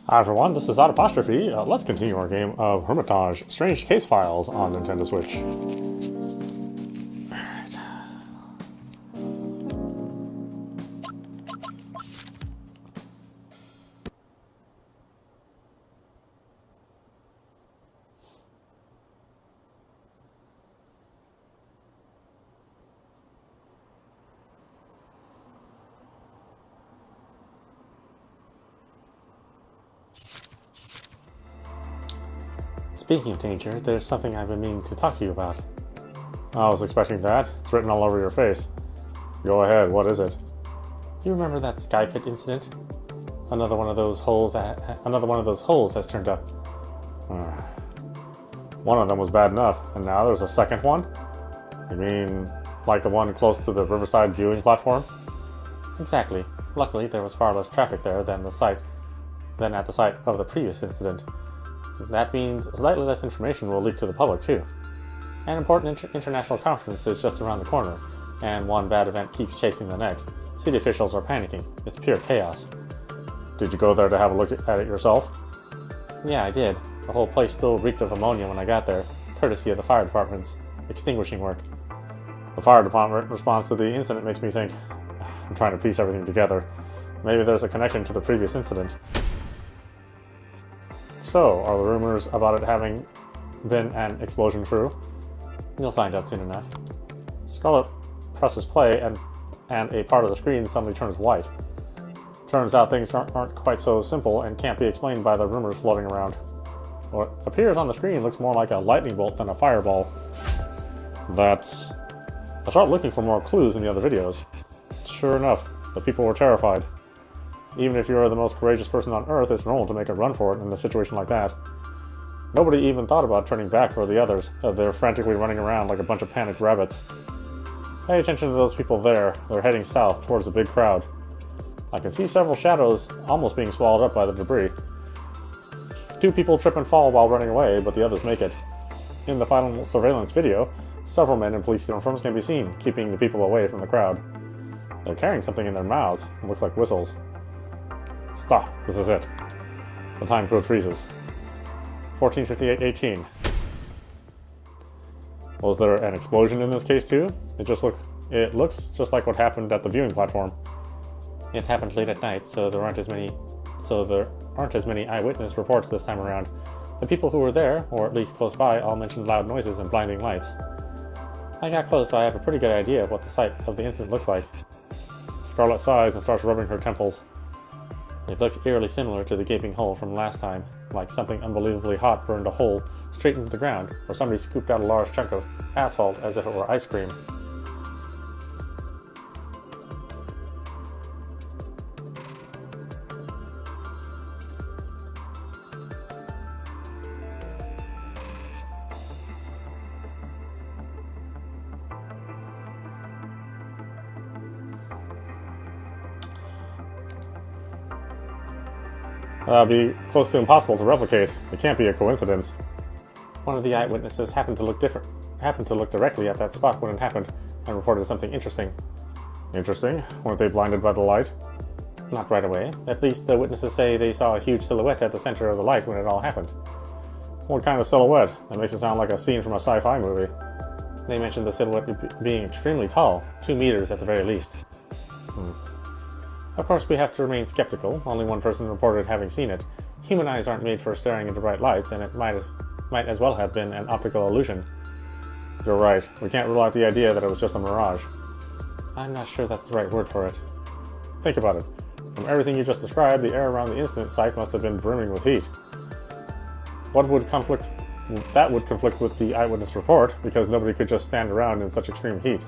Hi everyone, this is audap. Let's continue our game of Hermitage, Strange Case Files on Nintendo Switch. Alright. Speaking of danger, there's something I've been meaning to talk to you about. I was expecting that. It's written all over your face. Go ahead, what is it? You remember that sky pit incident? Another one of those holes has turned up. One of them was bad enough, and now there's a second one? You mean, like the one close to the riverside viewing platform? Exactly. Luckily, there was far less traffic there than at the site of the previous incident. That means slightly less information will leak to the public, too. An important international conference is just around the corner, and one bad event keeps chasing the next. City officials are panicking. It's pure chaos. Did you go there to have a look at it yourself? Yeah, I did. The whole place still reeked of ammonia when I got there, courtesy of the fire department's extinguishing work. The fire department response to the incident makes me think. I'm trying to piece everything together. Maybe there's a connection to the previous incident. So, are the rumors about it having been an explosion true? You'll find out soon enough. Scarlet presses play and a part of the screen suddenly turns white. Turns out things aren't quite so simple and can't be explained by the rumors floating around. What appears on the screen looks more like a lightning bolt than a fireball. I started looking for more clues in the other videos. Sure enough, the people were terrified. Even if you're the most courageous person on Earth, it's normal to make a run for it in a situation like that. Nobody even thought about turning back for the others. They're frantically running around like a bunch of panicked rabbits. Pay attention to those people there. They're heading south towards the big crowd. I can see several shadows almost being swallowed up by the debris. 2 people trip and fall while running away, but the others make it. In the final surveillance video, several men in police uniforms can be seen, keeping the people away from the crowd. They're carrying something in their mouths. It looks like whistles. Stop. This is it. The time code freezes. 14:58:18. Was there an explosion in this case too? It looks just like what happened at the viewing platform. It happened late at night, so there aren't as many eyewitness reports this time around. The people who were there, or at least close by, all mentioned loud noises and blinding lights. I got close, so I have a pretty good idea of what the site of the incident looks like. Scarlet sighs and starts rubbing her temples. It looks eerily similar to the gaping hole from last time, like something unbelievably hot burned a hole straight into the ground, or somebody scooped out a large chunk of asphalt as if it were ice cream. That'd be close to impossible to replicate. It can't be a coincidence. One of the eyewitnesses happened to look directly at that spot when it happened and reported something interesting. Interesting? Weren't they blinded by the light? Not right away. At least the witnesses say they saw a huge silhouette at the center of the light when it all happened. What kind of silhouette? That makes it sound like a scene from a sci-fi movie. They mentioned the silhouette being extremely tall, 2 meters at the very least. Of course, we have to remain skeptical. Only one person reported having seen it. Human eyes aren't made for staring into bright lights, and it might as well have been an optical illusion. You're right. We can't rule out the idea that it was just a mirage. I'm not sure that's the right word for it. Think about it. From everything you just described, the air around the incident site must have been brimming with heat. That would conflict with the eyewitness report, because nobody could just stand around in such extreme heat.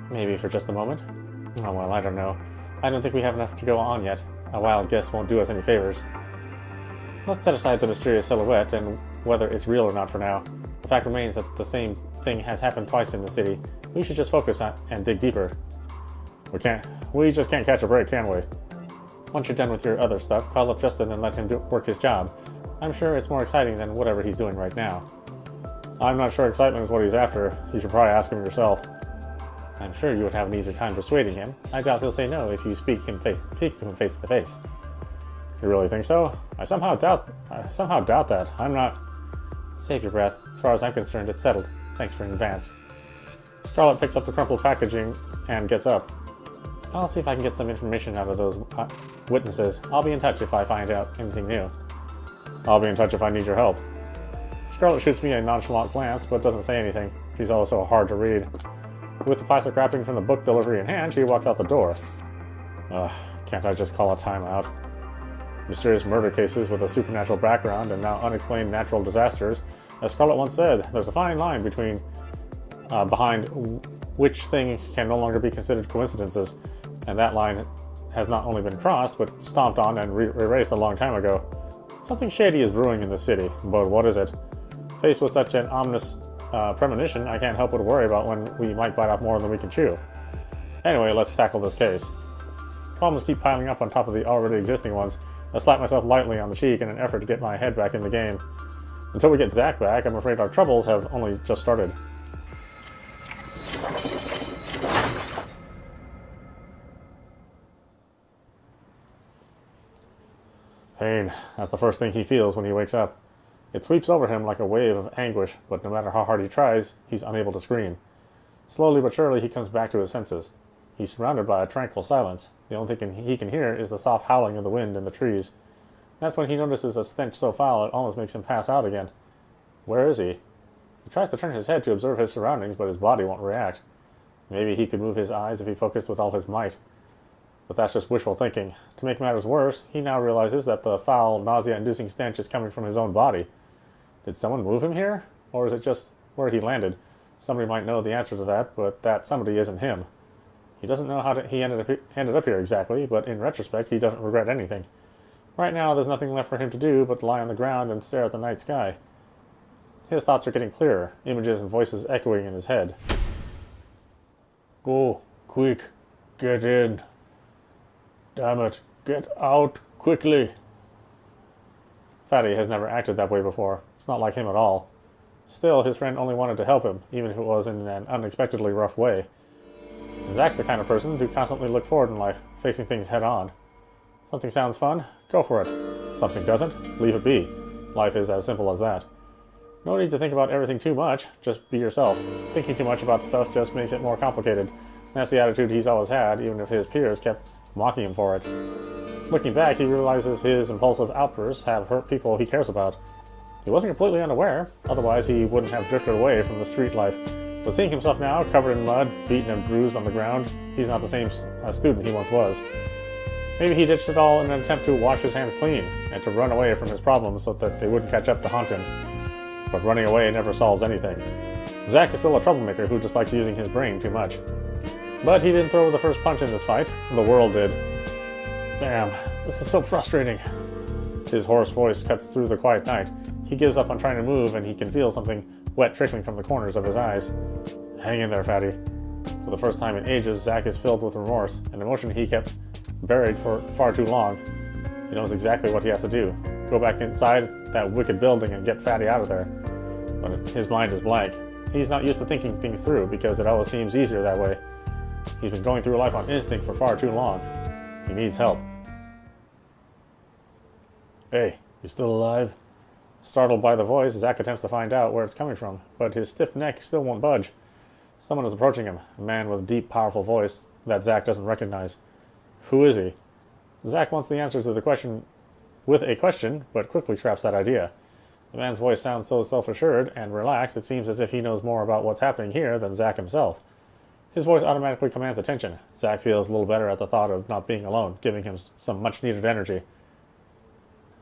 Maybe for just a moment? Oh well, I don't know. I don't think we have enough to go on yet. A wild guess won't do us any favors. Let's set aside the mysterious silhouette and whether it's real or not for now. The fact remains that the same thing has happened twice in the city. We should just focus on and dig deeper. We just can't catch a break, can we? Once you're done with your other stuff, call up Justin and let him work his job. I'm sure it's more exciting than whatever he's doing right now. I'm not sure excitement is what he's after. You should probably ask him yourself. I'm sure you would have an easier time persuading him. I doubt he'll say no if you speak to him face to face. You really think so? I somehow doubt that. I'm not... Save your breath. As far as I'm concerned, it's settled. Thanks for in advance. Scarlet picks up the crumpled packaging and gets up. I'll see if I can get some information out of those witnesses. I'll be in touch if I find out anything new. I'll be in touch if I need your help. Scarlet shoots me a nonchalant glance, but doesn't say anything. She's also hard to read. With the plastic wrapping from the book delivery in hand, she walks out the door. Can't I just call a timeout? Mysterious murder cases with a supernatural background and now unexplained natural disasters. As Scarlet once said, there's a fine line behind which things can no longer be considered coincidences, and that line has not only been crossed, but stomped on and erased a long time ago. Something shady is brewing in the city, but what is it? Faced with such an ominous premonition, I can't help but worry about when we might bite off more than we can chew. Anyway, let's tackle this case. Problems keep piling up on top of the already existing ones. I slap myself lightly on the cheek in an effort to get my head back in the game. Until we get Zack back, I'm afraid our troubles have only just started. Pain. That's the first thing he feels when he wakes up. It sweeps over him like a wave of anguish, but no matter how hard he tries, he's unable to scream. Slowly but surely, he comes back to his senses. He's surrounded by a tranquil silence. The only thing he can hear is the soft howling of the wind in the trees. That's when he notices a stench so foul it almost makes him pass out again. Where is he? He tries to turn his head to observe his surroundings, but his body won't react. Maybe he could move his eyes if he focused with all his might. But that's just wishful thinking. To make matters worse, he now realizes that the foul, nausea-inducing stench is coming from his own body. Did someone move him here? Or is it just where he landed? Somebody might know the answer to that, but that somebody isn't him. He doesn't know how he ended up here exactly, but in retrospect, he doesn't regret anything. Right now, there's nothing left for him to do but lie on the ground and stare at the night sky. His thoughts are getting clearer, images and voices echoing in his head. Go, quick, get in. Damn it, get out, quickly. Fatty has never acted that way before. It's not like him at all. Still, his friend only wanted to help him, even if it was in an unexpectedly rough way. And Zack's the kind of person to constantly look forward in life, facing things head on. Something sounds fun? Go for it. Something doesn't? Leave it be. Life is as simple as that. No need to think about everything too much, just be yourself. Thinking too much about stuff just makes it more complicated. That's the attitude he's always had, even if his peers kept mocking him for it. Looking back, he realizes his impulsive outbursts have hurt people he cares about. He wasn't completely unaware, otherwise he wouldn't have drifted away from the street life. But seeing himself now, covered in mud, beaten and bruised on the ground, he's not the same student he once was. Maybe he ditched it all in an attempt to wash his hands clean, and to run away from his problems so that they wouldn't catch up to haunt him. But running away never solves anything. Zack is still a troublemaker who dislikes using his brain too much. But he didn't throw the first punch in this fight. The world did. Damn, this is so frustrating. His hoarse voice cuts through the quiet night. He gives up on trying to move, and he can feel something wet trickling from the corners of his eyes. Hang in there, Fatty. For the first time in ages, Zack is filled with remorse, an emotion he kept buried for far too long. He knows exactly what he has to do. Go back inside that wicked building and get Fatty out of there. But his mind is blank. He's not used to thinking things through because it always seems easier that way. He's been going through life on instinct for far too long. He needs help. Hey, you still alive? Startled by the voice, Zack attempts to find out where it's coming from, but his stiff neck still won't budge. Someone is approaching him, a man with a deep, powerful voice that Zack doesn't recognize. Who is he? Zack wants the answer to the question with a question, but quickly scraps that idea. The man's voice sounds so self-assured and relaxed, it seems as if he knows more about what's happening here than Zack himself. His voice automatically commands attention. Zack feels a little better at the thought of not being alone, giving him some much-needed energy.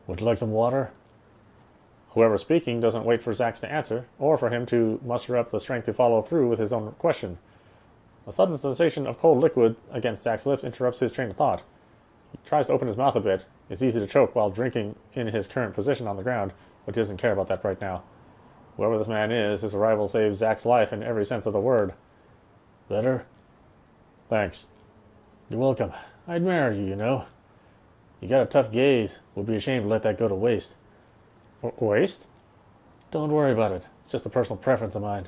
Would you like some water? Whoever's speaking doesn't wait for Zack to answer, or for him to muster up the strength to follow through with his own question. A sudden sensation of cold liquid against Zack's lips interrupts his train of thought. He tries to open his mouth a bit. It's easy to choke while drinking in his current position on the ground, but he doesn't care about that right now. Whoever this man is, his arrival saves Zack's life in every sense of the word. Better? Thanks. You're welcome. I admire you, you know. You got a tough gaze. Would be ashamed to let that go to waste. Waste? Don't worry about it. It's just a personal preference of mine.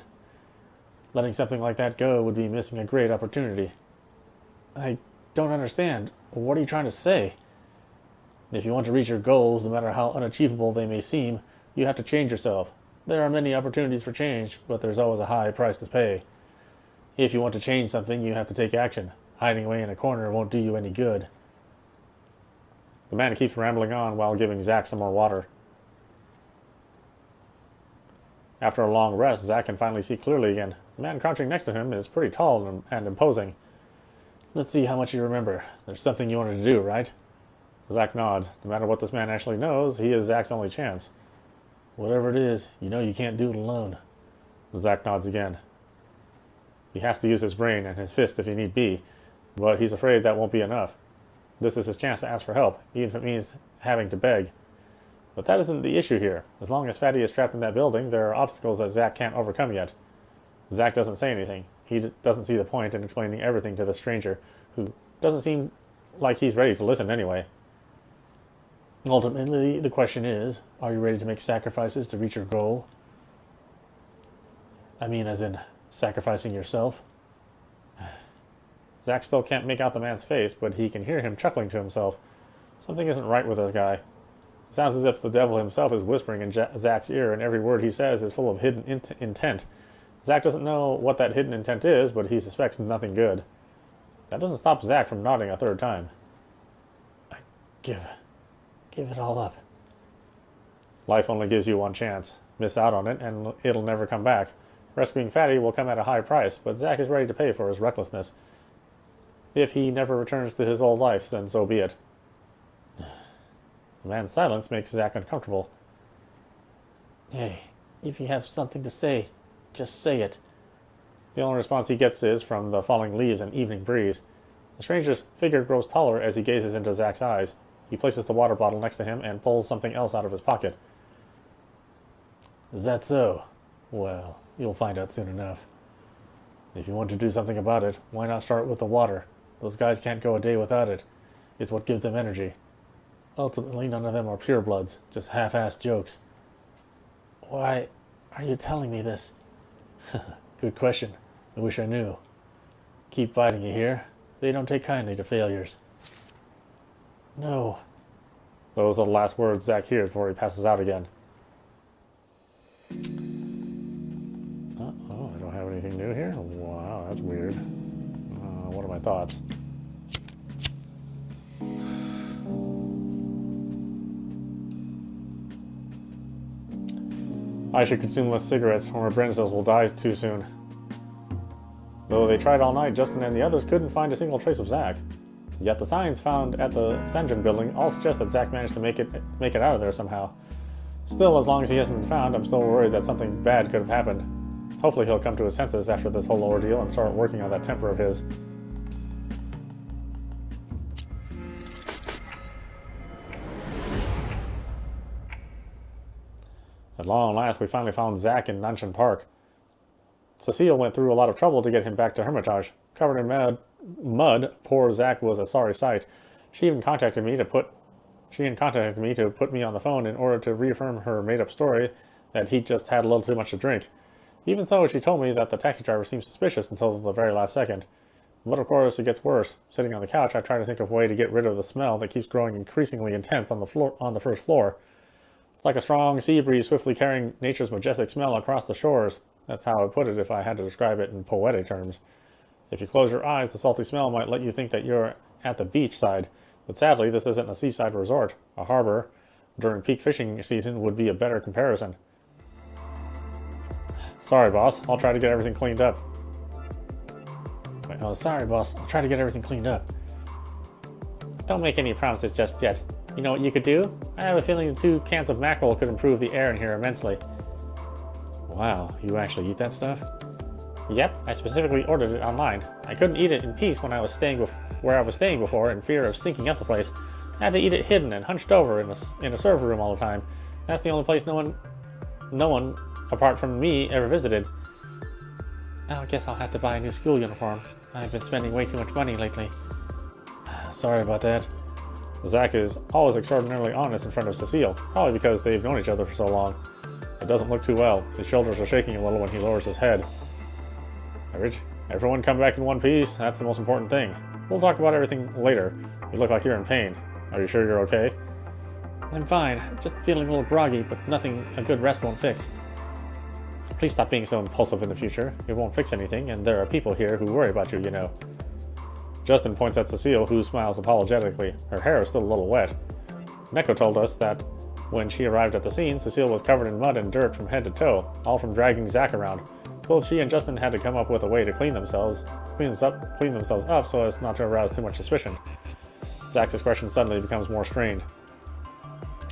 Letting something like that go would be missing a great opportunity. I don't understand. What are you trying to say? If you want to reach your goals, no matter how unachievable they may seem, you have to change yourself. There are many opportunities for change, but there's always a high price to pay. If you want to change something, you have to take action. Hiding away in a corner won't do you any good. The man keeps rambling on while giving Zach some more water. After a long rest, Zach can finally see clearly again. The man crouching next to him is pretty tall and imposing. Let's see how much you remember. There's something you wanted to do, right? Zach nods. No matter what this man actually knows, he is Zach's only chance. Whatever it is, you know you can't do it alone. Zach nods again. He has to use his brain and his fist if he need be, but he's afraid that won't be enough. This is his chance to ask for help, even if it means having to beg. But that isn't the issue here. As long as Fatty is trapped in that building, there are obstacles that Zach can't overcome yet. Zach doesn't say anything. He doesn't see the point in explaining everything to the stranger, who doesn't seem like he's ready to listen anyway. Ultimately, the question is, are you ready to make sacrifices to reach your goal? I mean, as in, sacrificing yourself? Zach still can't make out the man's face, but he can hear him chuckling to himself. Something isn't right with this guy. It sounds as if the devil himself is whispering in Zach's ear, and every word he says is full of hidden intent. Zach doesn't know what that hidden intent is, but he suspects nothing good. That doesn't stop Zach from nodding a third time. I give it all up. Life only gives you one chance. Miss out on it, and it'll never come back. Rescuing Fatty will come at a high price, but Zach is ready to pay for his recklessness. If he never returns to his old life, then so be it. The man's silence makes Zach uncomfortable. Hey, if you have something to say, just say it. The only response he gets is from the falling leaves and evening breeze. The stranger's figure grows taller as he gazes into Zach's eyes. He places the water bottle next to him and pulls something else out of his pocket. Is that so? Well, you'll find out soon enough. If you want to do something about it, why not start with the water? Those guys can't go a day without it. It's what gives them energy. Ultimately, none of them are purebloods, just half-assed jokes. Why are you telling me this? Good question. I wish I knew. Keep fighting, you hear? They don't take kindly to failures. No. Those are the last words Zach hears before he passes out again. Oh, I don't have anything new here? Wow, that's weird. What are my thoughts? I should consume less cigarettes, or my brain cells will die too soon. Though they tried all night, Justin and the others couldn't find a single trace of Zach. Yet the signs found at the Sengen building all suggest that Zach managed to make it out of there somehow. Still, as long as he hasn't been found, I'm still worried that something bad could have happened. Hopefully he'll come to his senses after this whole ordeal and start working on that temper of his. At long last, we finally found Zach in Nanshan Park. Cecile went through a lot of trouble to get him back to Hermitage. Covered in mud, poor Zach was a sorry sight. She even contacted me to put me on the phone in order to reaffirm her made-up story that he just had a little too much to drink. Even so, she told me that the taxi driver seemed suspicious until the very last second. But of course, it gets worse. Sitting on the couch, I try to think of a way to get rid of the smell that keeps growing increasingly intense on the first floor. It's like a strong sea breeze swiftly carrying nature's majestic smell across the shores. That's how I would put it if I had to describe it in poetic terms. If you close your eyes, the salty smell might let you think that you're at the beach side. But sadly, this isn't a seaside resort. A harbor during peak fishing season would be a better comparison. Sorry, boss. I'll try to get everything cleaned up. Sorry, boss. I'll try to get everything cleaned up. Don't make any promises just yet. You know what you could do? I have a feeling 2 cans of mackerel could improve the air in here immensely. Wow, you actually eat that stuff? Yep, I specifically ordered it online. I couldn't eat it in peace when I was staying where I was staying before in fear of stinking up the place. I had to eat it hidden and hunched over in a server room all the time. That's the only place no one apart from me ever visited. I guess I'll have to buy a new school uniform. I've been spending way too much money lately. Sorry about that. Zach is always extraordinarily honest in front of Cecile, probably because they've known each other for so long. It doesn't look too well. His shoulders are shaking a little when he lowers his head. Everyone come back in one piece. That's the most important thing. We'll talk about everything later. You look like you're in pain. Are you sure you're okay? I'm fine. Just feeling a little groggy, but nothing a good rest won't fix. Please stop being so impulsive in the future. It won't fix anything, and there are people here who worry about you, you know. Justin points at Cecile, who smiles apologetically. Her hair is still a little wet. Neko told us that when she arrived at the scene, Cecile was covered in mud and dirt from head to toe, all from dragging Zach around. Both she and Justin had to come up with a way to clean themselves up so as not to arouse too much suspicion. Zach's expression suddenly becomes more strained.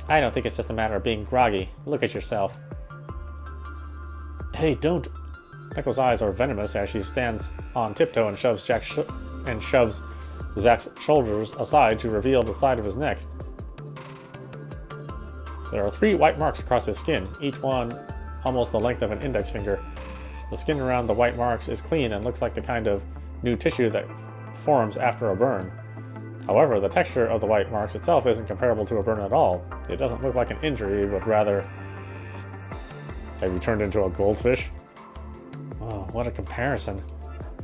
I don't think it's just a matter of being groggy. Look at yourself. Hey, don't. Neko's eyes are venomous as she stands on tiptoe and shoves Zach's shoulders aside to reveal the side of his neck. There are 3 white marks across his skin, each one almost the length of an index finger. The skin around the white marks is clean and looks like the kind of new tissue that forms after a burn. However, the texture of the white marks itself isn't comparable to a burn at all. It doesn't look like an injury, but rather... Have you turned into a goldfish? Oh, what a comparison.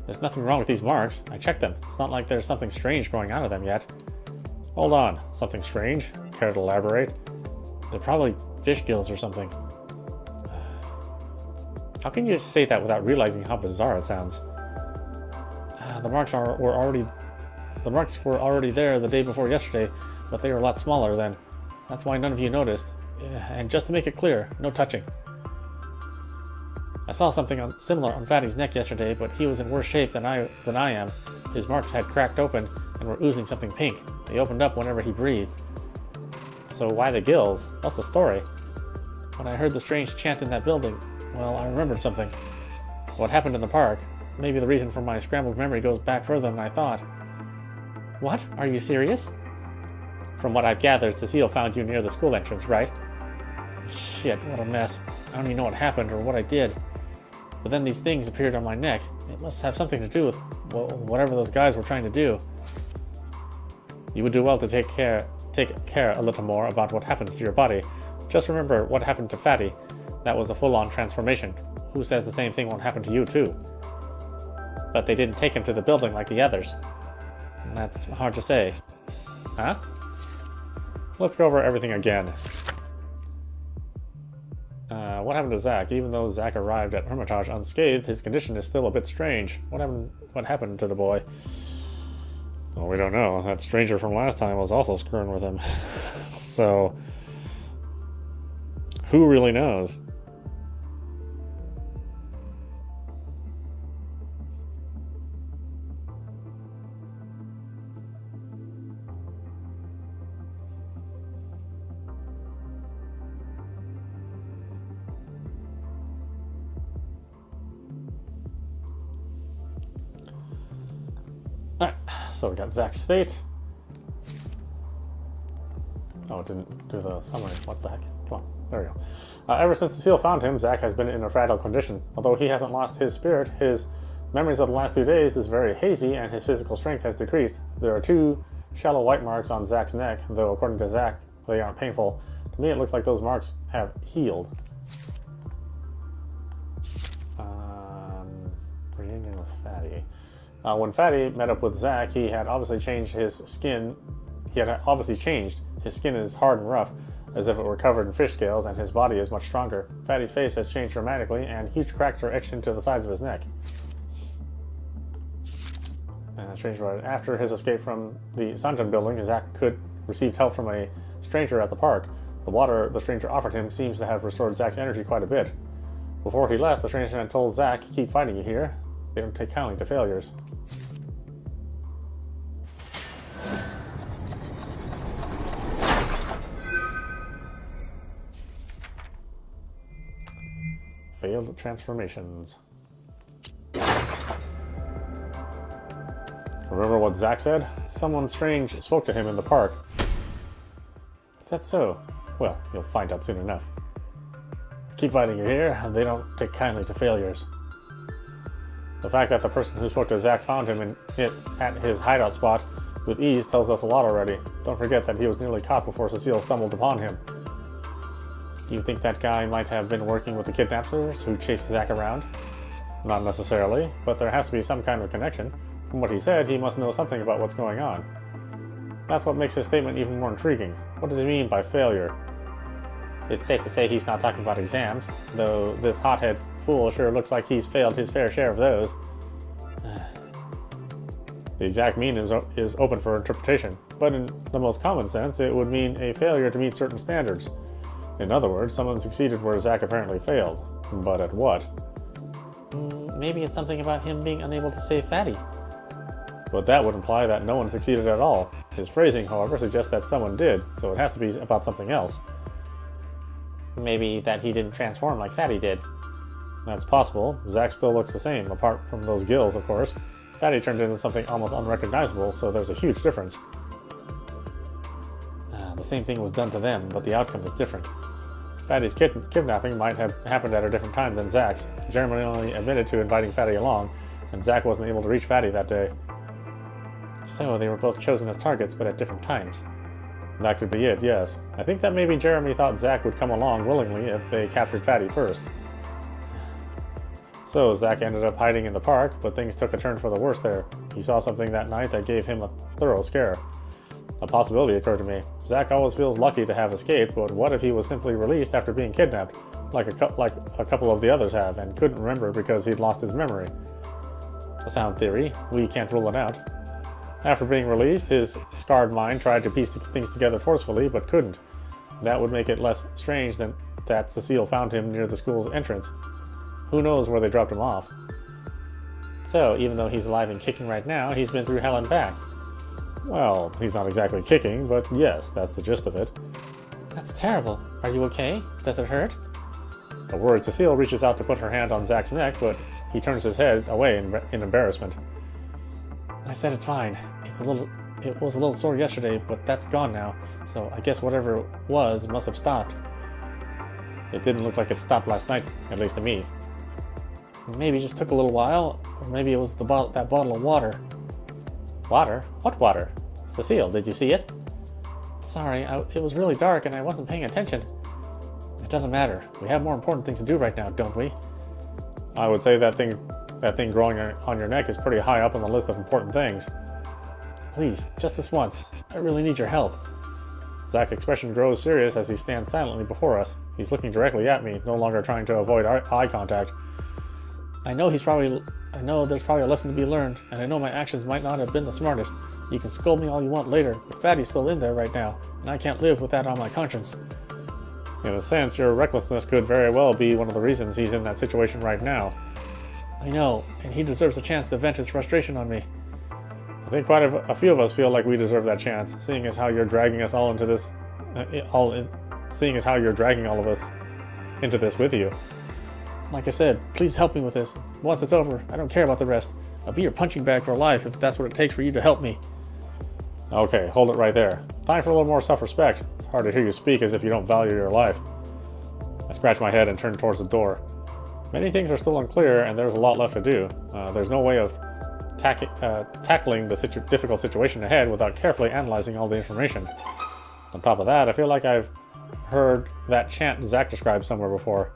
There's nothing wrong with these marks. I checked them. It's not like there's something strange growing out of them yet. Hold on. Something strange? Care to elaborate? They're probably fish gills or something. How can you say that without realizing how bizarre it sounds? The marks were already there the day before yesterday, but they were a lot smaller then. That's why none of you noticed. And just to make it clear, no touching. I saw something similar on Fatty's neck yesterday, but he was in worse shape than I am. His marks had cracked open and were oozing something pink. They opened up whenever he breathed. So why the gills? What's the story? When I heard the strange chant in that building, well, I remembered something. What happened in the park. Maybe the reason for my scrambled memory goes back further than I thought. What? Are you serious? From what I've gathered, Cecile found you near the school entrance, right? Shit, what a mess. I don't even know what happened or what I did. But then these things appeared on my neck. It must have something to do with, well, whatever those guys were trying to do. You would do well to take care a little more about what happens to your body. Just remember what happened to Fatty. That was a full-on transformation. Who says the same thing won't happen to you, too? But they didn't take him to the building like the others. That's hard to say. Huh? Let's go over everything again. What happened to Zach? Even though Zach arrived at Hermitage unscathed, his condition is still a bit strange. What happened to the boy? Well, we don't know. That stranger from last time was also screwing with him. So, who really knows? Alright, so we got Zach's state. Oh, it didn't do the summary. What the heck? Come on, there we go. Ever since Cecile found him, Zach has been in a fragile condition. Although he hasn't lost his spirit, his memories of the last 2 days is very hazy and his physical strength has decreased. There are 2 shallow white marks on Zach's neck, though according to Zach, they aren't painful. To me, it looks like those marks have healed. Reunion with Fatty. When Fatty met up with Zach, he had obviously changed his skin. His skin is hard and rough, as if it were covered in fish scales, and his body is much stronger. Fatty's face has changed dramatically, and huge cracks are etched into the sides of his neck. And that's changed right after his escape from the Sanjun building. Zach received help from a stranger at the park. The water the stranger offered him seems to have restored Zach's energy quite a bit. Before he left, the stranger had told Zach, "Keep fighting you here. They don't take kindly to failures." Failed transformations. Remember what Zach said? Someone strange spoke to him in the park. Is that so? Well, you'll find out soon enough. Keep fighting you here, and they don't take kindly to failures. The fact that the person who spoke to Zach found him at his hideout spot with ease tells us a lot already. Don't forget that he was nearly caught before Cecile stumbled upon him. Do you think that guy might have been working with the kidnappers who chased Zach around? Not necessarily, but there has to be some kind of connection. From what he said, he must know something about what's going on. That's what makes his statement even more intriguing. What does he mean by failure? It's safe to say he's not talking about exams, though this hothead fool sure looks like he's failed his fair share of those. The exact meaning is open for interpretation, but in the most common sense, it would mean a failure to meet certain standards. In other words, someone succeeded where Zach apparently failed. But at what? Maybe it's something about him being unable to save Fatty. But that would imply that no one succeeded at all. His phrasing, however, suggests that someone did, so it has to be about something else. Maybe that he didn't transform like Fatty did. That's possible. Zach still looks the same, apart from those gills, of course. Fatty turned into something almost unrecognizable, so there's a huge difference. The same thing was done to them, but the outcome was different. Fatty's kidnapping might have happened at a different time than Zach's. Jeremy only admitted to inviting Fatty along, and Zach wasn't able to reach Fatty that day. So they were both chosen as targets, but at different times. That could be it, yes. I think that maybe Jeremy thought Zach would come along willingly if they captured Fatty first. So Zach ended up hiding in the park, but things took a turn for the worse there. He saw something that night that gave him a thorough scare. A possibility occurred to me. Zach always feels lucky to have escaped, but what if he was simply released after being kidnapped, like a couple of the others have, and couldn't remember because he'd lost his memory? A sound theory. We can't rule it out. After being released, his scarred mind tried to piece things together forcefully, but couldn't. That would make it less strange than that Cecile found him near the school's entrance. Who knows where they dropped him off? So, even though he's alive and kicking right now, he's been through hell and back. Well, he's not exactly kicking, but yes, that's the gist of it. That's terrible. Are you okay? Does it hurt? A worried Cecile reaches out to put her hand on Zach's neck, but he turns his head away in embarrassment. I said it's fine. It was a little sore yesterday, but that's gone now, so I guess whatever it was must have stopped. It didn't look like it stopped last night, at least to me. Maybe it just took a little while, or maybe it was that bottle of water. Water? What water? Cecile, did you see it? Sorry, it was really dark and I wasn't paying attention. It doesn't matter. We have more important things to do right now, don't we? I would say that thing growing on your neck is pretty high up on the list of important things. Please, just this once. I really need your help. Zach's expression grows serious as he stands silently before us. He's looking directly at me, no longer trying to avoid eye contact. I know there's probably a lesson to be learned, and I know my actions might not have been the smartest. You can scold me all you want later, but Fatty's still in there right now, and I can't live with that on my conscience. In a sense, your recklessness could very well be one of the reasons he's in that situation right now. I know, and he deserves a chance to vent his frustration on me. I think quite a few of us feel like we deserve that chance, seeing as how you're dragging us all into this, seeing as how you're dragging all of us into this with you. Like I said, please help me with this. Once it's over, I don't care about the rest. I'll be your punching bag for life if that's what it takes for you to help me. Okay, hold it right there. Time for a little more self-respect. It's hard to hear you speak as if you don't value your life. I scratch my head and turn towards the door. Many things are still unclear, and there's a lot left to do. There's no way of tackling the difficult situation ahead without carefully analyzing all the information. On top of that, I feel like I've heard that chant Zach described somewhere before.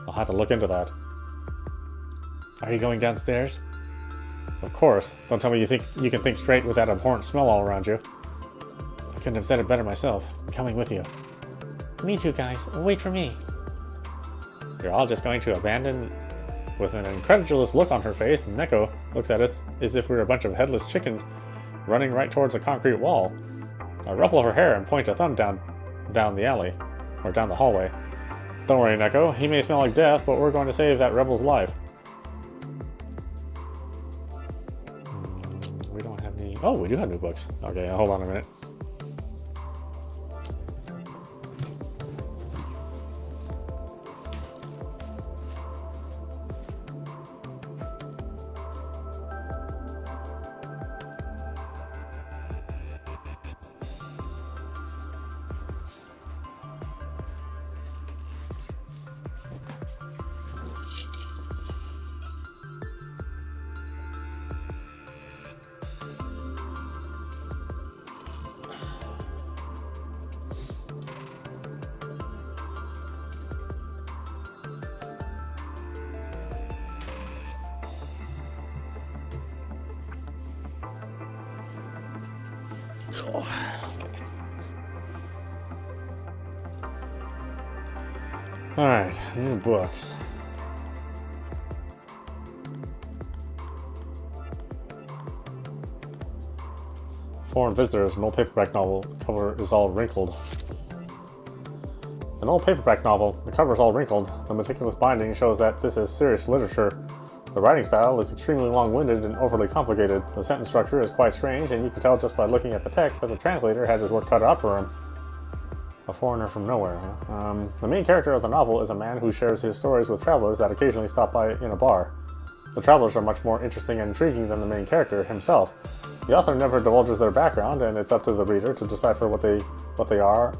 I'll have to look into that. Are you going downstairs? Of course. Don't tell me you can think straight with that abhorrent smell all around you. I couldn't have said it better myself. I'm coming with you. Me too, guys. Wait for me. You're all just going to abandon? With an incredulous look on her face, Neko looks at us as if we're a bunch of headless chickens running right towards a concrete wall. I ruffle her hair and point a thumb down the alley, or down the hallway. Don't worry, Neko. He may smell like death, but we're going to save that rebel's life. We don't have any... Oh, we do have new books. Okay, hold on a minute. Alright, new books. Foreign Visitors, an old paperback novel. The cover is all wrinkled. An old paperback novel. The cover is all wrinkled. The meticulous binding shows that this is serious literature. The writing style is extremely long-winded and overly complicated. The sentence structure is quite strange, and you can tell just by looking at the text that the translator had his work cut out for him. A foreigner from nowhere, huh? The main character of the novel is a man who shares his stories with travelers that occasionally stop by in a bar. The travelers are much more interesting and intriguing than the main character himself. The author never divulges their background, and it's up to the reader to decipher what they are,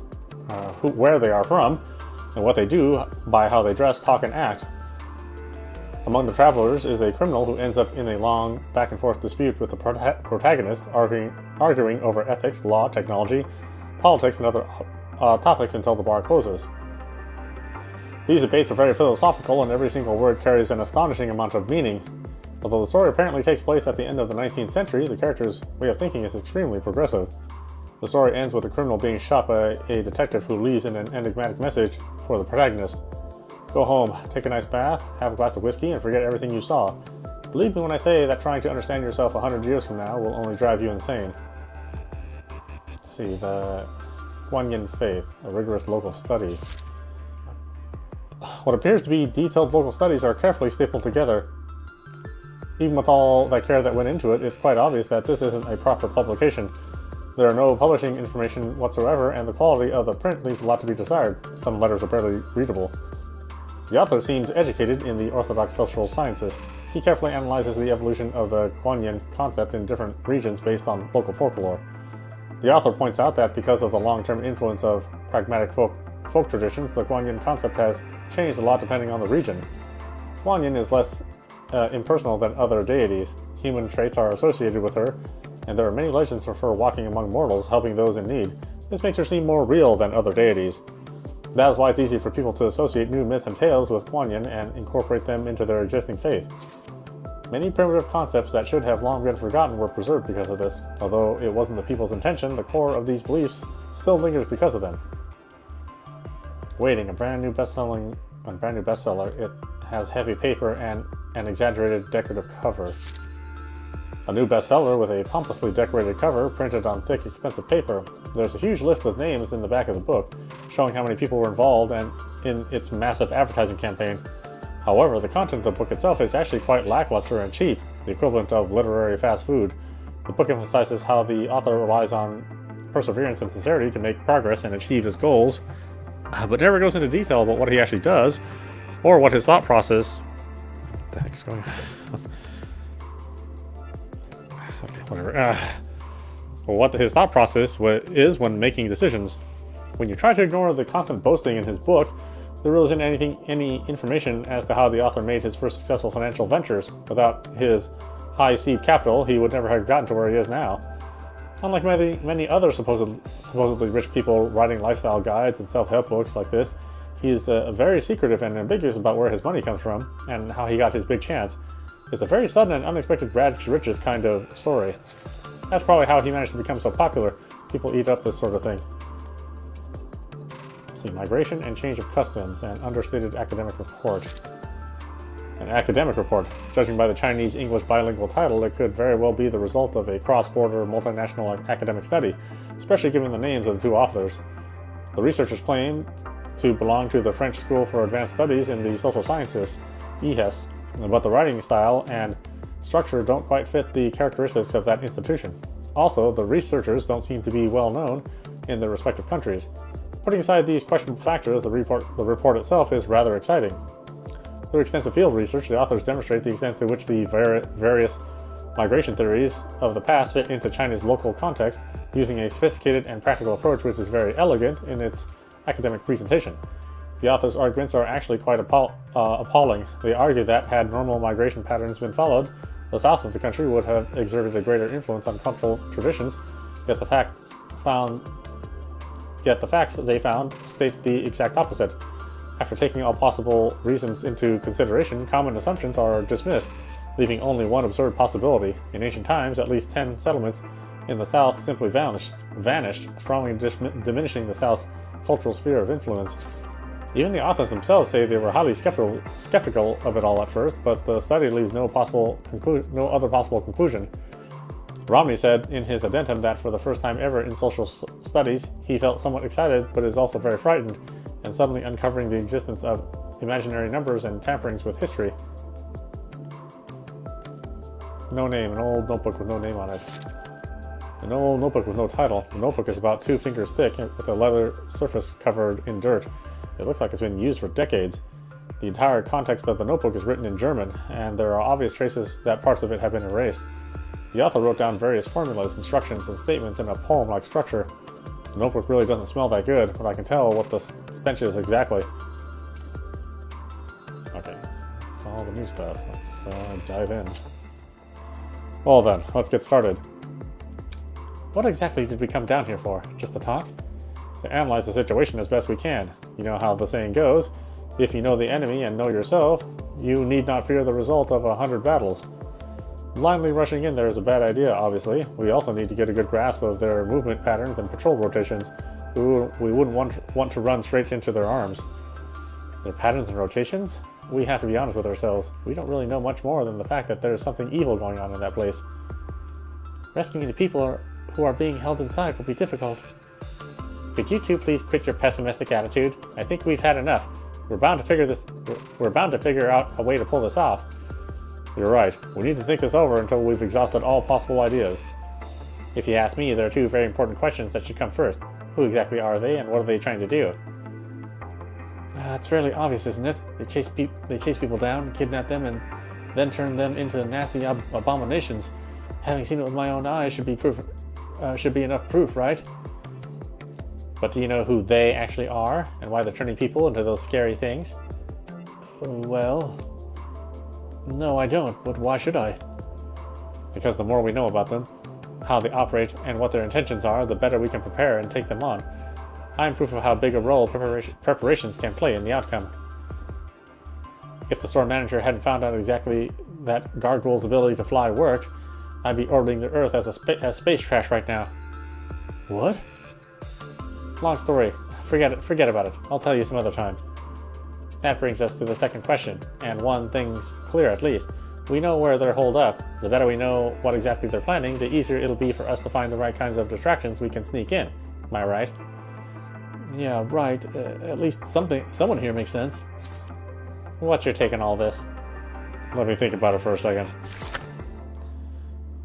where they are from, and what they do by how they dress, talk, and act. Among the travelers is a criminal who ends up in a long back-and-forth dispute with the protagonist, arguing over ethics, law, technology, politics, and other topics until the bar closes. These debates are very philosophical, and every single word carries an astonishing amount of meaning. Although the story apparently takes place at the end of the 19th century, the character's way of thinking is extremely progressive. The story ends with the criminal being shot by a detective who leaves in an enigmatic message for the protagonist. Go home, take a nice bath, have a glass of whiskey, and forget everything you saw. Believe me when I say that trying to understand yourself 100 years from now will only drive you insane. Let's see, the Guanyin Faith, a rigorous local study. What appears to be detailed local studies are carefully stapled together. Even with all that care that went into it, it's quite obvious that this isn't a proper publication. There are no publishing information whatsoever, and the quality of the print leaves a lot to be desired. Some letters are barely readable. The author seems educated in the orthodox social sciences. He carefully analyzes the evolution of the Guanyin concept in different regions based on local folklore. The author points out that because of the long-term influence of pragmatic folk traditions, the Guanyin concept has changed a lot depending on the region. Guanyin is less impersonal than other deities. Human traits are associated with her, and there are many legends of her walking among mortals, helping those in need. This makes her seem more real than other deities. That is why it's easy for people to associate new myths and tales with Guanyin and incorporate them into their existing faith. Many primitive concepts that should have long been forgotten were preserved because of this. Although it wasn't the people's intention, the core of these beliefs still lingers because of them. Waiting, a brand new bestseller. It has heavy paper and an exaggerated decorative cover. A new bestseller with a pompously decorated cover printed on thick, expensive paper. There's a huge list of names in the back of the book, showing how many people were involved and in its massive advertising campaign. However, the content of the book itself is actually quite lackluster and cheap, the equivalent of literary fast food. The book emphasizes how the author relies on perseverance and sincerity to make progress and achieve his goals, but never goes into detail about what he actually does, or what his thought process... What the heck is going on? Okay, whatever. Or what his thought process is when making decisions. When you try to ignore the constant boasting in his book, there really isn't any information as to how the author made his first successful financial ventures. Without his high seed capital, he would never have gotten to where he is now. Unlike many other supposedly rich people writing lifestyle guides and self-help books like this, he is very secretive and ambiguous about where his money comes from and how he got his big chance. It's a very sudden and unexpected rags to riches kind of story. That's probably how he managed to become so popular. People eat up this sort of thing. Let's see, migration and change of customs, an understated academic report. An academic report. Judging by the Chinese-English bilingual title, it could very well be the result of a cross-border multinational academic study, especially given the names of the two authors. The researchers claim to belong to the French School for Advanced Studies in the Social Sciences, EHES, but the writing style and structure don't quite fit the characteristics of that institution. Also, the researchers don't seem to be well known in their respective countries. Putting aside these questionable factors, the report itself is rather exciting. Through extensive field research, the authors demonstrate the extent to which the various migration theories of the past fit into China's local context, using a sophisticated and practical approach which is very elegant in its academic presentation. The author's arguments are actually quite appalling. They argue that had normal migration patterns been followed, the south of the country would have exerted a greater influence on cultural traditions, yet the facts they found state the exact opposite. After taking all possible reasons into consideration, common assumptions are dismissed, leaving only one absurd possibility. In ancient times, at least 10 settlements in the South simply vanished, strongly diminishing the South's cultural sphere of influence. Even the authors themselves say they were highly skeptical of it all at first, but the study leaves no other possible conclusion. Romney said in his addendum that for the first time ever in social studies, he felt somewhat excited, but is also very frightened, and suddenly uncovering the existence of imaginary numbers and tamperings with history. No name, an old notebook with no name on it. An old notebook with no title. The notebook is about 2 fingers thick with a leather surface covered in dirt. It looks like it's been used for decades. The entire context of the notebook is written in German, and there are obvious traces that parts of it have been erased. The author wrote down various formulas, instructions, and statements in a poem-like structure. The notebook really doesn't smell that good, but I can tell what the stench is exactly. Okay, that's all the new stuff. Let's dive in. Well then, let's get started. What exactly did we come down here for? Just to talk? To analyze the situation as best we can. You know how the saying goes, if you know the enemy and know yourself, you need not fear the result of 100 battles. Blindly rushing in there is a bad idea, obviously. We also need to get a good grasp of their movement patterns and patrol rotations. We wouldn't want to run straight into their arms. Their patterns and rotations? We have to be honest with ourselves. We don't really know much more than the fact that there's something evil going on in that place. Rescuing the people who are being held inside will be difficult. Could you two please quit your pessimistic attitude? I think we've had enough. We're bound to figure out a way to pull this off. You're right. We need to think this over until we've exhausted all possible ideas. If you ask me, there are 2 very important questions that should come first. Who exactly are they, and what are they trying to do? It's fairly obvious, isn't it? They chase people down, kidnap them, and then turn them into nasty abominations. Having seen it with my own eyes should be enough proof, right? But do you know who they actually are, and why they're turning people into those scary things? Well, no, I don't, but why should I? Because the more we know about them, how they operate, and what their intentions are, the better we can prepare and take them on. I am proof of how big a role preparations can play in the outcome. If the store manager hadn't found out exactly that Gargoyle's ability to fly worked, I'd be orbiting the Earth as space trash right now. What? Long story. Forget about it. I'll tell you some other time. That brings us to the second question, and one thing's clear at least. We know where they're holed up. The better we know what exactly they're planning, the easier it'll be for us to find the right kinds of distractions we can sneak in. Am I right? Yeah, right. At least someone here makes sense. What's your take on all this? Let me think about it for a second.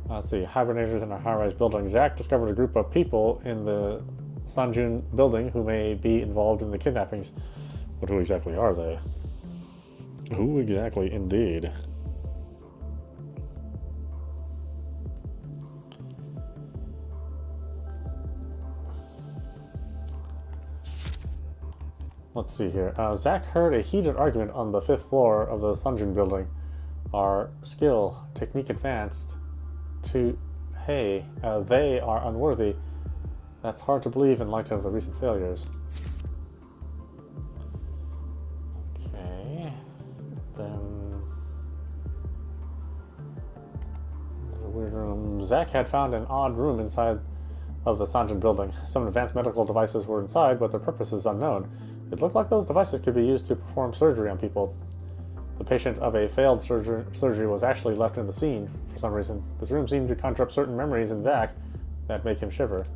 Let's see. Hibernators in a high-rise building. Zach discovered a group of people in the Sanjun building who may be involved in the kidnappings. But who exactly are they? Who exactly, indeed? Let's see here. Zach heard a heated argument on the 5th floor of the Sanjun building. Our skill, technique advanced to, hey, they are unworthy. That's hard to believe in light of the recent failures. Okay, then there's a weird room. Zach had found an odd room inside of the Sanjun building. Some advanced medical devices were inside, but their purpose is unknown. It looked like those devices could be used to perform surgery on people. The patient of a failed surgery was actually left in the scene for some reason. This room seemed to conjure up certain memories in Zach that make him shiver.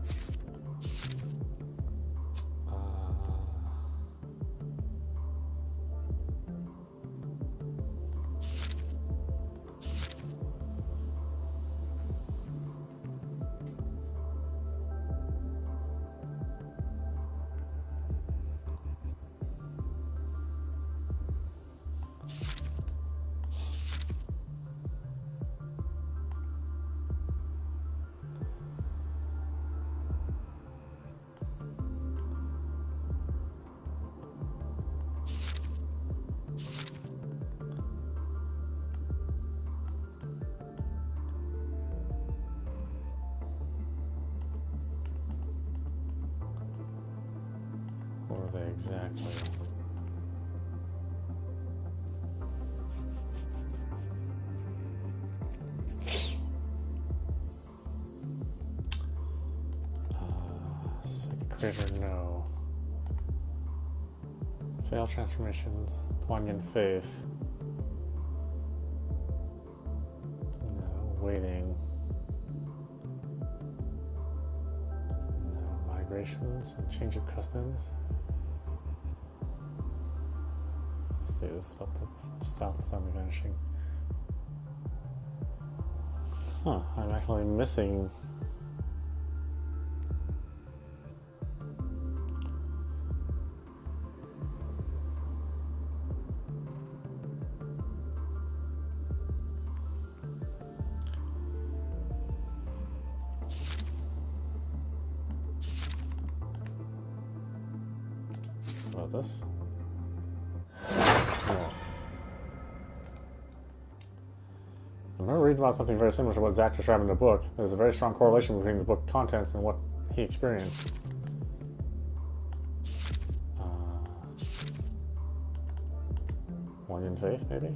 What are they exactly? Second creator, no. Failed transformations. Kuan Yin faith. No. Waiting. No. Migrations and change of customs. Let's see, this is about the South Sun vanishing. Huh, I'm actually missing. About this? No. I remember reading about something very similar to what Zach described in the book. There's a very strong correlation between the book contents and what he experienced. One in faith, maybe?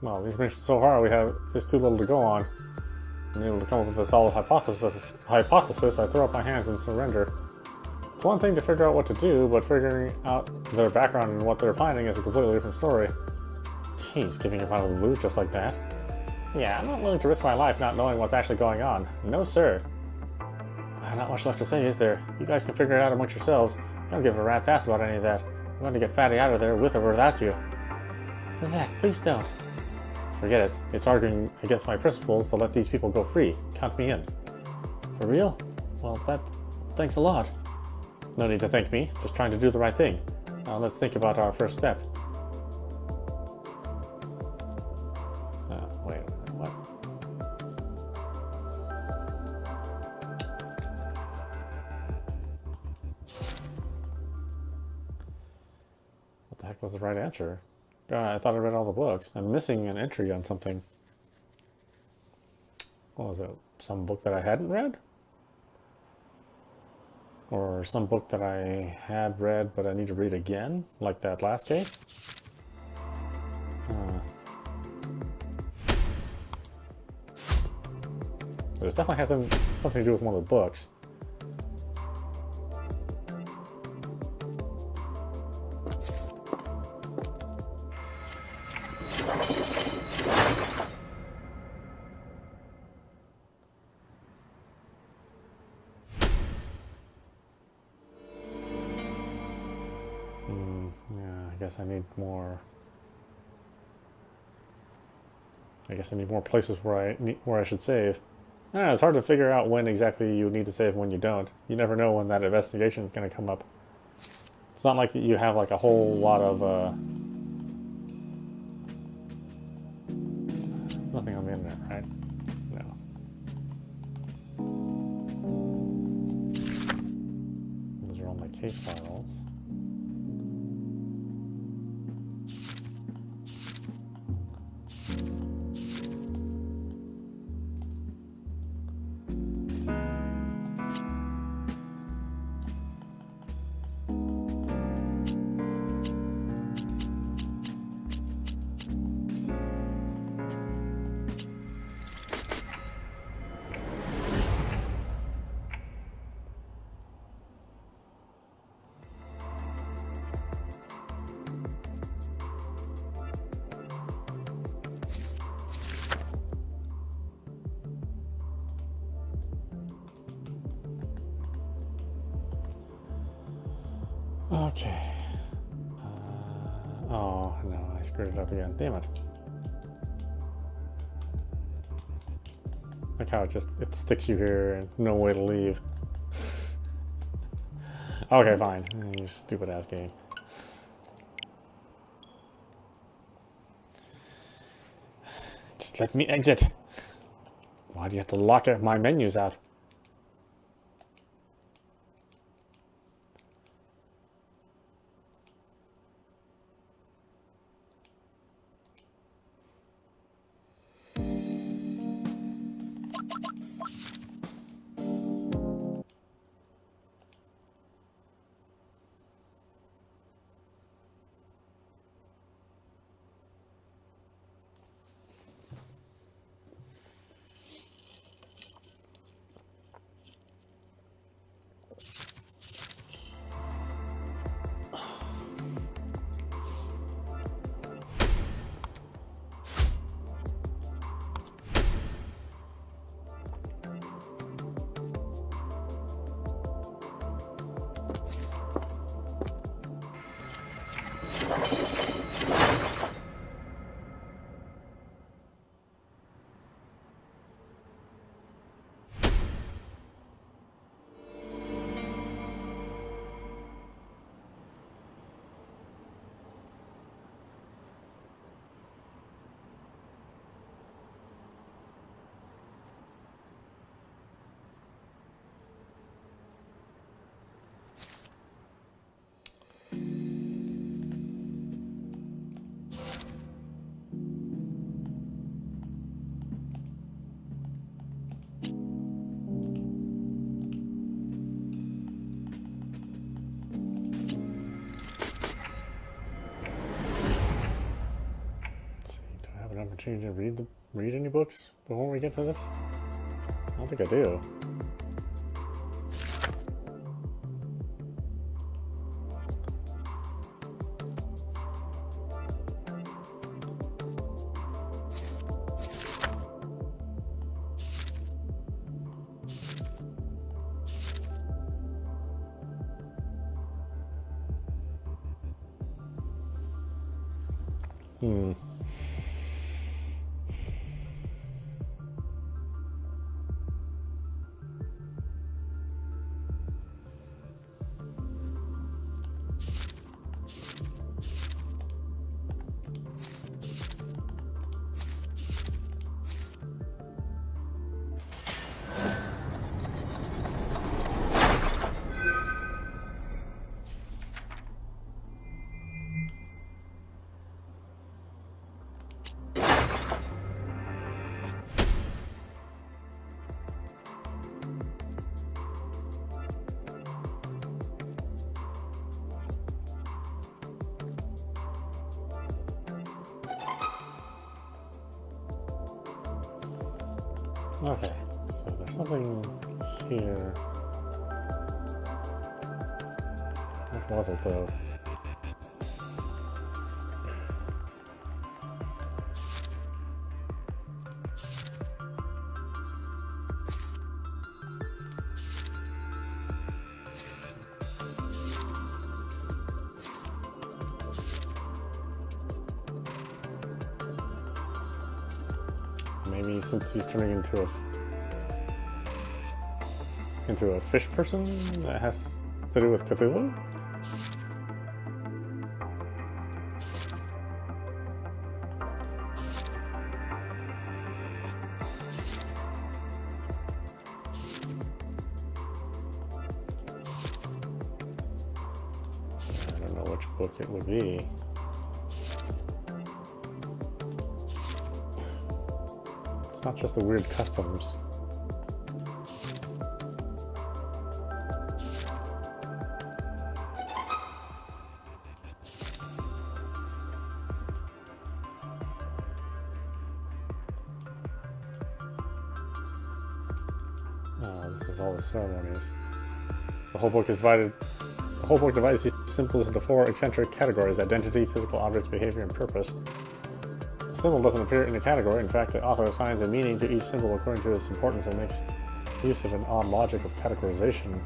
Well, the information so far we have is too little to go on. Unable to come up with a solid hypothesis, I throw up my hands and surrender. It's one thing to figure out what to do, but figuring out their background and what they're planning is a completely different story. Jeez, giving up out of the blue just like that. Yeah, I'm not willing to risk my life not knowing what's actually going on. No, sir. Not much left to say, is there? You guys can figure it out amongst yourselves. I don't give a rat's ass about any of that. I'm going to get Fatty out of there with or without you. Zach, please don't. Forget it. It's arguing against my principles to let these people go free. Count me in. For real? Well, thanks a lot. No need to thank me. Just trying to do the right thing. Now let's think about our first step. Wait a minute. What? What the heck was the right answer? I thought I read all the books. I'm missing an entry on something. What was it? Some book that I hadn't read? Or some book that I had read but I need to read again? Like that last case? It definitely has something to do with one of the books. I guess I need more. I guess I need more places where I should save. I don't know, it's hard to figure out when exactly you need to save and when you don't. You never know when that investigation is going to come up. It's not like you have like a whole lot of nothing on the internet, right? No. Those are all my case files. Okay. Oh, no, I screwed it up again. Damn it. Like how it sticks you here and no way to leave. Okay, fine. You stupid ass game. Just let me exit. Why do you have to lock my menus out? Opportunity to read any books before we get to this? I don't think I do. Okay, so there's something here. What was it though? Maybe since he's turning into a fish person, that has to do with Cthulhu? I don't know which book it would be. Not just the weird customs. Oh, this is all the ceremonies. The whole book divides these symbols into 4 eccentric categories: identity, physical objects, behavior, and purpose. The symbol doesn't appear in a category. In fact, the author assigns a meaning to each symbol according to its importance and makes use of an odd logic of categorization.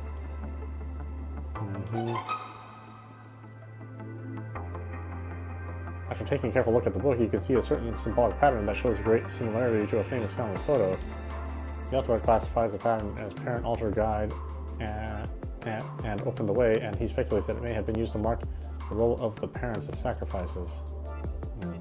After taking a careful look at the book, you can see a certain symbolic pattern that shows a great similarity to a famous family photo. The author classifies the pattern as parent altar guide and opened the way, and he speculates that it may have been used to mark the role of the parents as sacrifices. Yeah,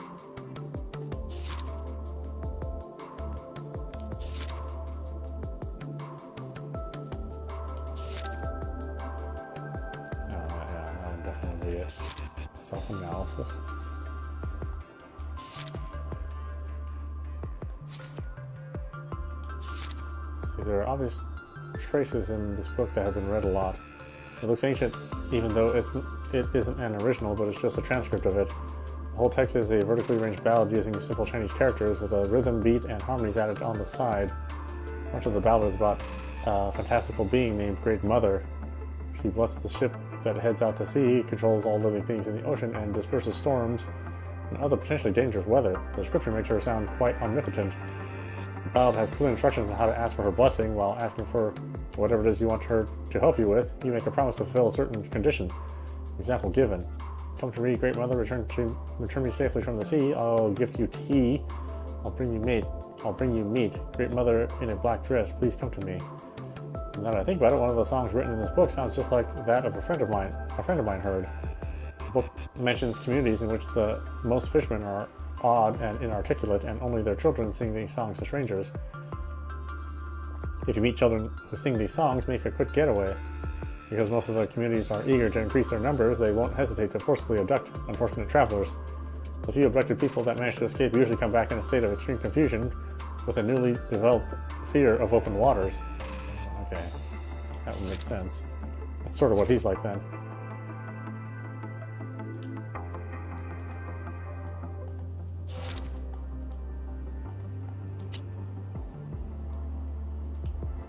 that would definitely be it. Self-analysis. See, there are obvious traces in this book that have been read a lot. It looks ancient, even though it isn't an original, but it's just a transcript of it. The whole text is a vertically arranged ballad using simple Chinese characters with a rhythm, beat, and harmonies added on the side. Much of the ballad is about a fantastical being named Great Mother. She blesses the ship that heads out to sea, controls all living things in the ocean, and disperses storms and other potentially dangerous weather. The description makes her sound quite omnipotent. The ballad has clear instructions on how to ask for her blessing. While asking for whatever it is you want her to help you with, you make a promise to fulfill a certain condition. Example given. Come to me, Great Mother, return me safely from the sea. I'll gift you tea. I'll bring you meat. Great Mother in a black dress, please come to me. And now that I think about it, one of the songs written in this book sounds just like that of a friend of mine heard. The book mentions communities in which the most fishermen are odd and inarticulate, and only their children sing these songs to strangers. If you meet children who sing these songs, make a quick getaway. Because most of the communities are eager to increase their numbers, they won't hesitate to forcibly abduct unfortunate travelers. The few abducted people that manage to escape usually come back in a state of extreme confusion with a newly developed fear of open waters. Okay, that would make sense. That's sort of what he's like then.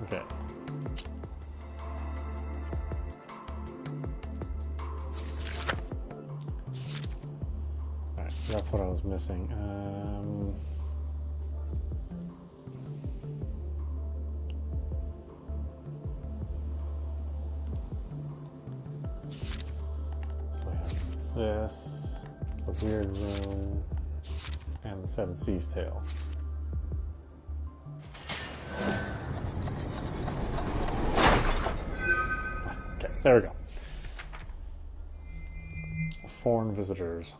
Okay. Alright, so that's what I was missing. So we have this, the weird room, and the Seven Seas Tale. Okay, there we go. Foreign visitors.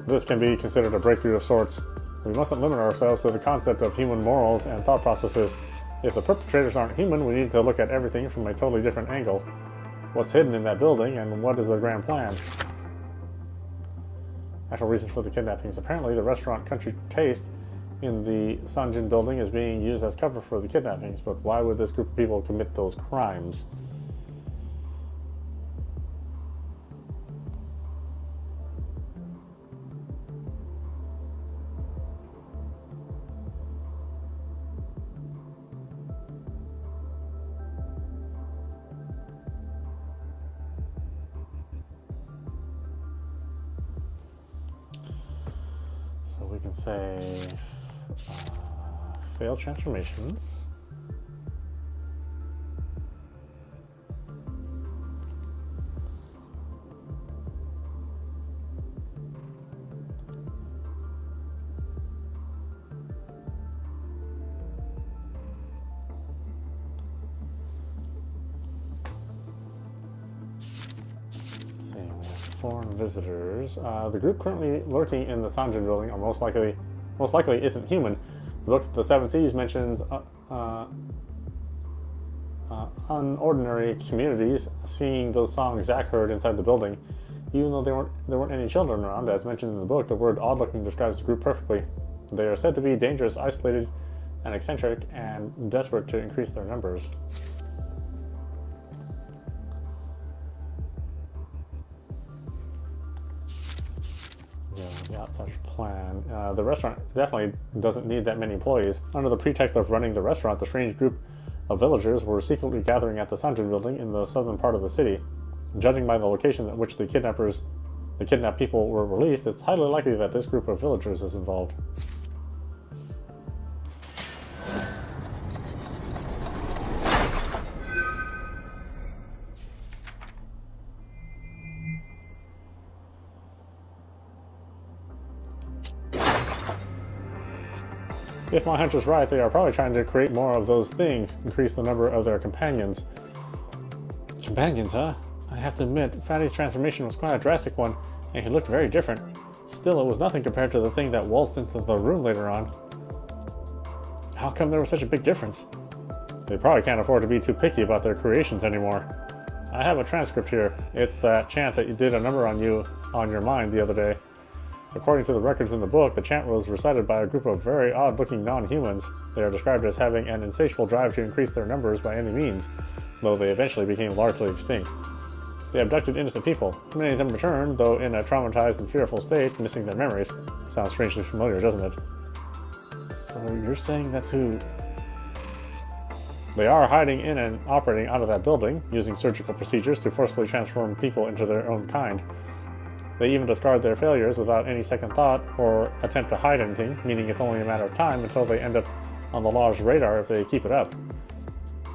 This can be considered a breakthrough of sorts. We mustn't limit ourselves to the concept of human morals and thought processes. If the perpetrators aren't human, we need to look at everything from a totally different angle. What's hidden in that building, and what is the grand plan? Actual reasons for the kidnappings. Apparently, the restaurant Country Taste in the Sanjin building is being used as cover for the kidnappings, but why would this group of people commit those crimes? So we can say failed transformations. Let's see, we have foreign visitors. The group currently lurking in the Sanjin building are most likely isn't human. The book The Seven Seas mentions unordinary communities seeing those songs Zach heard inside the building. Even though there weren't any children around, as mentioned in the book, the word odd-looking describes the group perfectly. They are said to be dangerous, isolated, and eccentric, and desperate to increase their numbers. The outsider's plan. The restaurant definitely doesn't need that many employees. Under the pretext of running the restaurant, the strange group of villagers were secretly gathering at the Sanjin building in the southern part of the city. Judging by the location at which the kidnapped people were released, it's highly likely that this group of villagers is involved. If my hunch is right, they are probably trying to create more of those things, increase the number of their companions. Companions, huh? I have to admit, Fatty's transformation was quite a drastic one, and he looked very different. Still, it was nothing compared to the thing that waltzed into the room later on. How come there was such a big difference? They probably can't afford to be too picky about their creations anymore. I have a transcript here. It's that chant that you did a number on your mind the other day. According to the records in the book, the chant was recited by a group of very odd-looking non-humans. They are described as having an insatiable drive to increase their numbers by any means, though they eventually became largely extinct. They abducted innocent people. Many of them returned, though in a traumatized and fearful state, missing their memories. Sounds strangely familiar, doesn't it? So you're saying that's who... They are hiding in and operating out of that building, using surgical procedures to forcibly transform people into their own kind. They even discard their failures without any second thought or attempt to hide anything, meaning it's only a matter of time until they end up on the law's radar if they keep it up.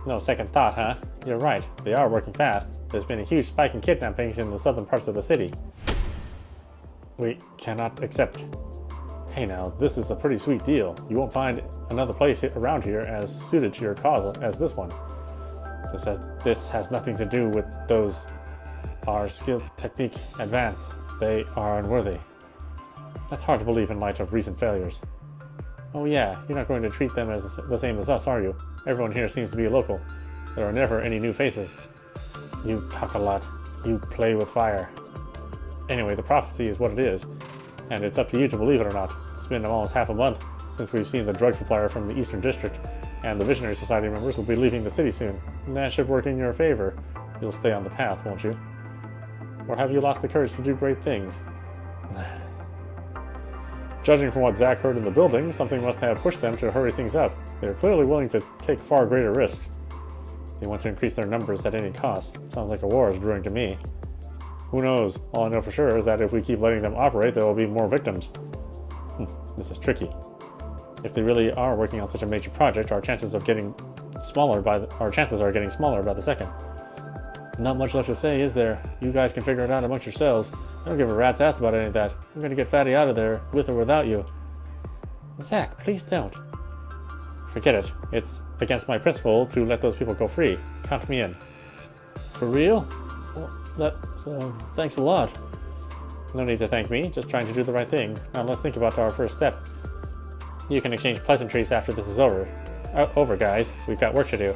No second thought, huh? You're right, they are working fast. There's been a huge spike in kidnappings in the southern parts of the city. We cannot accept. Hey now, this is a pretty sweet deal. You won't find another place around here as suited to your cause as this one. This has nothing to do with those. Our skill technique advanced. They are unworthy. That's hard to believe in light of recent failures. Oh yeah, you're not going to treat them as the same as us, are you? Everyone here seems to be local. There are never any new faces. You talk a lot. You play with fire. Anyway, the prophecy is what it is, and it's up to you to believe it or not. It's been almost half a month since we've seen the drug supplier from the Eastern District, and the Visionary Society members will be leaving the city soon. And that should work in your favor. You'll stay on the path, won't you? Or have you lost the courage to do great things? Judging from what Zack heard in the building, something must have pushed them to hurry things up. They are clearly willing to take far greater risks. They want to increase their numbers at any cost. Sounds like a war is brewing to me. Who knows? All I know for sure is that if we keep letting them operate, there will be more victims. This is tricky. If they really are working on such a major project, our chances are getting smaller by the second. Not much left to say, is there? You guys can figure it out amongst yourselves. I don't give a rat's ass about any of that. I'm gonna get Fatty out of there, with or without you. Zack, please don't. Forget it. It's against my principle to let those people go free. Count me in. For real? Well, thanks a lot. No need to thank me, just trying to do the right thing. Now let's think about our first step. You can exchange pleasantries after this is over. Over, guys. We've got work to do.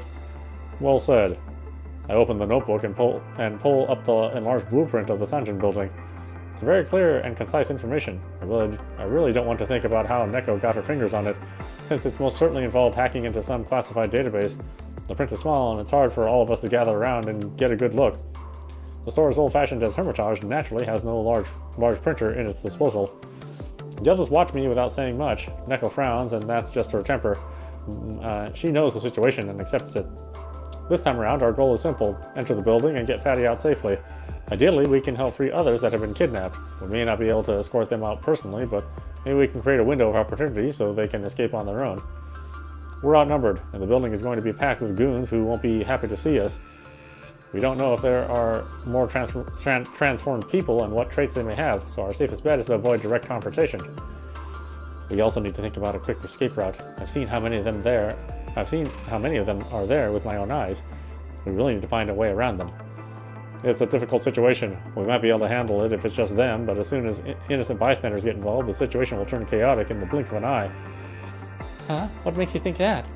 Well said. I open the notebook and pull up the enlarged blueprint of the dungeon building. It's very clear and concise information. I really don't want to think about how Neko got her fingers on it, since it's most certainly involved hacking into some classified database. The print is small, and it's hard for all of us to gather around and get a good look. The store, as old-fashioned as Hermitage, naturally has no large printer in its disposal. The others watch me without saying much. Neko frowns, and that's just her temper. She knows the situation and accepts it. This time around, our goal is simple. Enter the building and get Fatty out safely. Ideally, we can help free others that have been kidnapped. We may not be able to escort them out personally, but maybe we can create a window of opportunity so they can escape on their own. We're outnumbered, and the building is going to be packed with goons who won't be happy to see us. We don't know if there are more transformed people and what traits they may have, so our safest bet is to avoid direct confrontation. We also need to think about a quick escape route. I've seen how many of them are there with my own eyes. We really need to find a way around them. It's a difficult situation. We might be able to handle it if it's just them, but as soon as innocent bystanders get involved, the situation will turn chaotic in the blink of an eye. Huh? What makes you think that?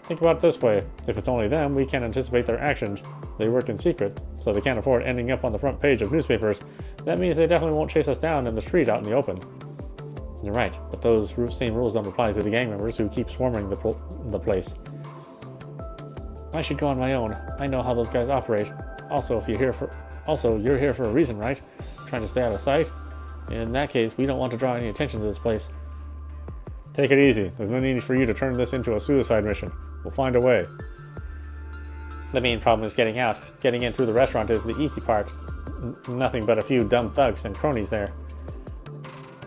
Think about it this way. If it's only them, we can't anticipate their actions. They work in secret, so they can't afford ending up on the front page of newspapers. That means they definitely won't chase us down in the street out in the open. You're right, but those same rules don't apply to the gang members who keep swarming the place. I should go on my own. I know how those guys operate. Also, you're here for a reason, right? Trying to stay out of sight? In that case, we don't want to draw any attention to this place. Take it easy. There's no need for you to turn this into a suicide mission. We'll find a way. The main problem is getting out. Getting in through the restaurant is the easy part. Nothing but a few dumb thugs and cronies there.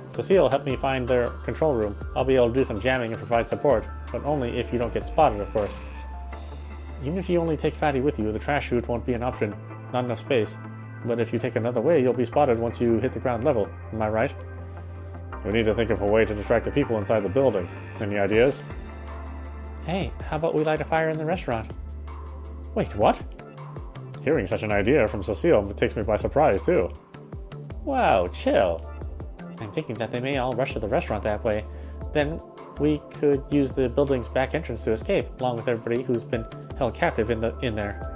Cecile helped me find their control room. I'll be able to do some jamming and provide support, but only if you don't get spotted, of course. Even if you only take Fatty with you, the trash chute won't be an option. Not enough space. But if you take another way, you'll be spotted once you hit the ground level. Am I right? We need to think of a way to distract the people inside the building. Any ideas? Hey, how about we light a fire in the restaurant? Wait, what? Hearing such an idea from Cecile takes me by surprise, too. Wow, chill. I'm thinking that they may all rush to the restaurant that way. Then we could use the building's back entrance to escape, along with everybody who's been held captive in there.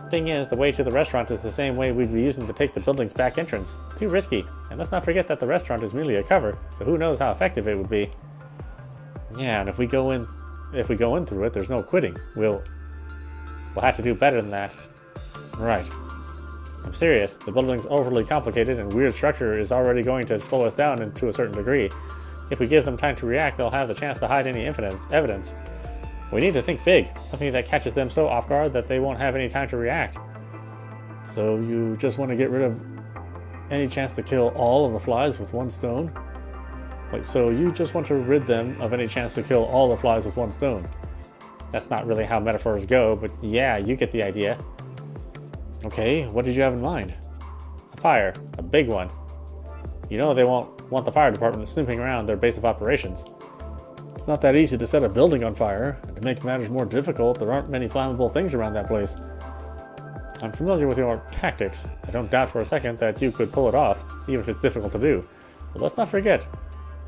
Thing is, the way to the restaurant is the same way we'd be using to take the building's back entrance. Too risky. And let's not forget that the restaurant is merely a cover, so who knows how effective it would be. Yeah, and if we go in through it, there's no quitting. We'll have to do better than that. Right. I'm serious. The building's overly complicated and weird structure is already going to slow us down to a certain degree. If we give them time to react, they'll have the chance to hide any evidence. We need to think big, something that catches them so off guard that they won't have any time to react. So you just want to get rid of any chance to kill all of the flies with one stone? Wait, so you just want to rid them of any chance to kill all the flies with one stone? That's not really how metaphors go, but yeah, you get the idea. Okay, what did you have in mind? A fire, a big one. You know they won't want the fire department snooping around their base of operations. It's not that easy to set a building on fire, and to make matters more difficult, there aren't many flammable things around that place. I'm familiar with your tactics. I don't doubt for a second that you could pull it off, even if it's difficult to do. But let's not forget,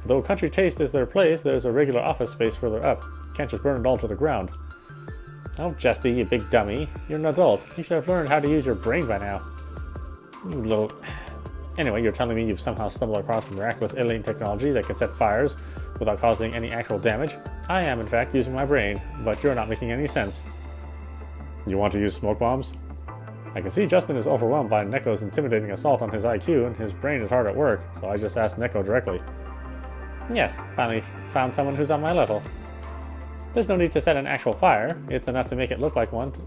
though country taste is their place, there's a regular office space further up. You can't just burn it all to the ground. Oh, Justy, you big dummy. You're an adult. You should have learned how to use your brain by now. You little... Anyway, you're telling me you've somehow stumbled across miraculous alien technology that can set fires without causing any actual damage? I am, in fact, using my brain, but you're not making any sense. You want to use smoke bombs? I can see Justin is overwhelmed by Neko's intimidating assault on his IQ, and his brain is hard at work, so I just asked Neko directly. Yes, finally found someone who's on my level. There's no need to set an actual fire. It's enough to make it look like one. To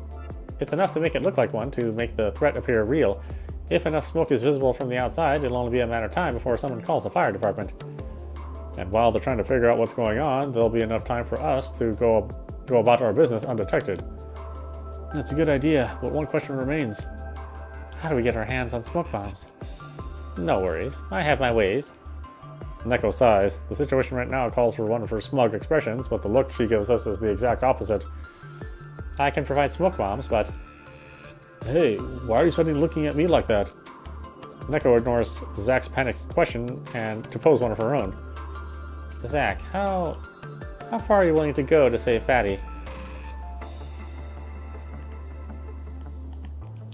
make the threat appear real. If enough smoke is visible from the outside, it'll only be a matter of time before someone calls the fire department. And while they're trying to figure out what's going on, there'll be enough time for us to go about our business undetected. That's a good idea, but one question remains. How do we get our hands on smoke bombs? No worries, I have my ways. Neko sighs. The situation right now calls for one of her smug expressions, but the look she gives us is the exact opposite. I can provide smoke bombs, but... Hey, why are you suddenly looking at me like that? Neko ignores Zach's panicked question and to pose one of her own. Zach, how far are you willing to go to save Fatty?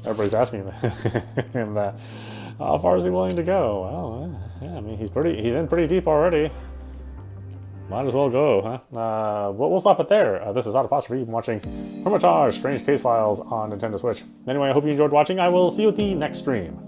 Everybody's asking him that. How far is he willing to go? Well, yeah, I mean, he's in pretty deep already. Might as well go, huh? We'll stop it there. This is audap. You've been watching Hermitage, Strange Case Files on Nintendo Switch. Anyway, I hope you enjoyed watching. I will see you at the next stream.